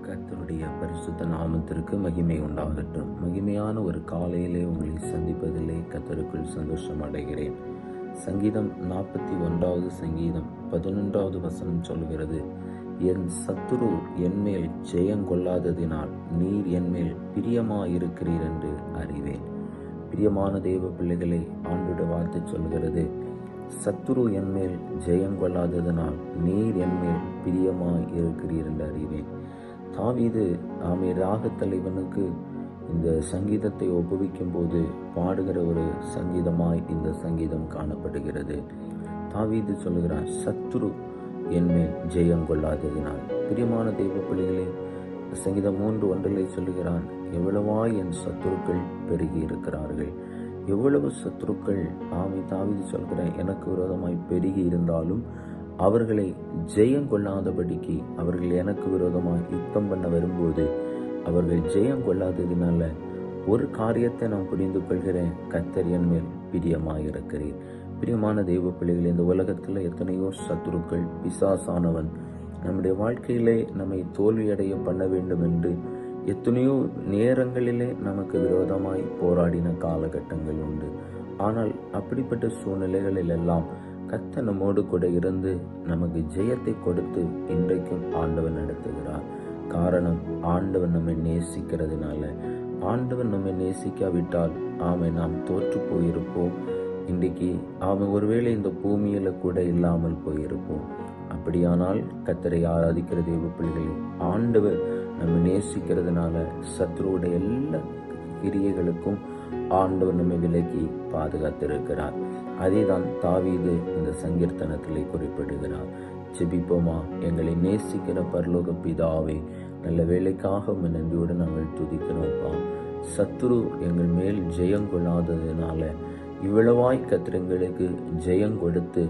கர்த்தருடைய பரிசுத்த நாமத்திற்கு மகிமை உண்டாகட்டும். மகிமையான ஒரு காலையிலே உங்களை சந்திப்பதிலே கர்த்தருக்குள் சந்தோஷம் அடைகிறேன். சங்கீதம் 41வது சங்கீதம் 11வது வசனம் சொல்கிறது, என் சத்துரு என்மேல் ஜெயங்கொள்ளாததினால் நீர் என்மேல் பிரியமாயிருக்கிறீர் என்று அறிவேன். பிரியமான தேவ பிள்ளைகளை, ஆண்டோட வார்த்தை சொல்கிறது, சத்துரு என்மேல் ஜெயங்கொள்ளாததனால் நீர் என்மேல் பிரியமாய் இருக்கிறீர் என்று அறிவேன். தாவீது ராகத் தலைவனுக்கு இந்த சங்கீதத்தை ஒப்புவிக்கும் போது பாடுகிற ஒரு சங்கீதமாய் இந்த சங்கீதம் காணப்படுகிறது. தாவீது சொல்கிறார், சத்துரு என்மேல் ஜெயங்கொள்ளாததினால். பிரியமான தெய்வ பிள்ளைகளே, சங்கீதம் 3:1 சொல்லுகிறான், எவ்வளவாய் என் சத்துருக்கள் பெருகி இருக்கிறார்கள். எவ்வளவு சத்துருக்கள் தாவீது சொல்கிறேன், எனக்கு விரோதமாய் பெருகி இருந்தாலும் அவர்களை ஜெயங்கொள்ளாதபடிக்கு, அவர்கள் எனக்கு விரோதமாய் யுத்தம் பண்ண வரும்போது அவர்கள் ஜெயங்கொள்ளாததினால ஒரு காரியத்தை நான் புரிந்து கொள்கிறேன், கர்த்தர் என் மேல் பிரியமாயிருக்கிறேன். பிரியமான தெய்வ பிள்ளைகள், இந்த உலகத்தில் எத்தனையோ சத்துருக்கள், பிசாசானவன் நம்முடைய வாழ்க்கையிலே நம்மை தோல்வியடைய பண்ண வேண்டும் என்று எத்தனையோ நேரங்களிலே நமக்கு விரோதமாய் போராடின காலகட்டங்கள் உண்டு. ஆனால் அப்படிப்பட்ட சூழ்நிலைகளில் எல்லாம் கர்த்தர் நம்மோடு கூட இருந்து நமக்கு ஜெயத்தை கொடுத்து இன்றைக்கும் ஆண்டவன் நடத்துகிறார். காரணம், ஆண்டவன் நம்மை நேசிக்கிறதுனால. ஆண்டவன் நம்மை நேசிக்காவிட்டால் நாம் தோற்று போயிருப்போம். இன்றைக்கு ஒருவேளை இந்த பூமியில கூட இல்லாமல் போயிருப்போம். அப்படியானால் கர்த்தரை ஆராதிக்கிற தேவ பிள்ளைகளே, ஆண்டவர் நம்ம நேசிக்கிறதுனால சத்துருவுடைய எல்லா கிரியைகளுக்கும் ஆண்டவர் நம்மை விலக்கி பாதுகாத்திருக்கிறார். அதே தான் தாவீது இந்த சங்கீர்த்தனத்திலே குறிப்பிடுகிறார். ஜெபிப்போமா? எங்களை நேசிக்கிற பரலோக பிதாவே, நல்ல வேலைக்காக நன்றியோடு நாங்கள் துதிக்கிறோம்ப்பா. சத்துரு எங்கள் மேல் ஜெயங்கொள்ளாததுனால இவ்வளவாய் கர்த்தர் எங்களுக்கு ஜெயம் கொடுத்து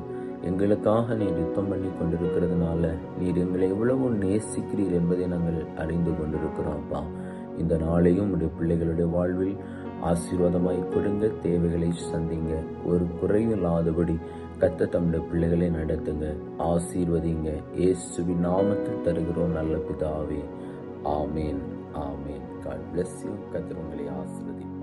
எங்களுக்காக நீர் யுத்தம் பண்ணி கொண்டிருக்கிறதுனால நீர் எங்களை எவ்வளவு நேசிக்கிறீர் என்பதை நாங்கள் அறிந்து கொண்டிருக்கிறோம்ப்பா. இந்த நாளையும் உடைய பிள்ளைகளுடைய வாழ்வில் ஆசீர்வாதமாய் கொடுங்க, தேவைகளை சந்திங்க, ஒரு குறைவில்லாதபடி கர்த்தர் தம்முடைய பிள்ளைகளை நடத்துங்க, ஆசீர்வதிங்க. இயேசுவின் நாமத்தில் தருகிறோம் நல்ல பிதாவே. ஆமேன், ஆமேன். God bless you. கர்த்தர் உங்களை ஆசீர்வதிப்பார்.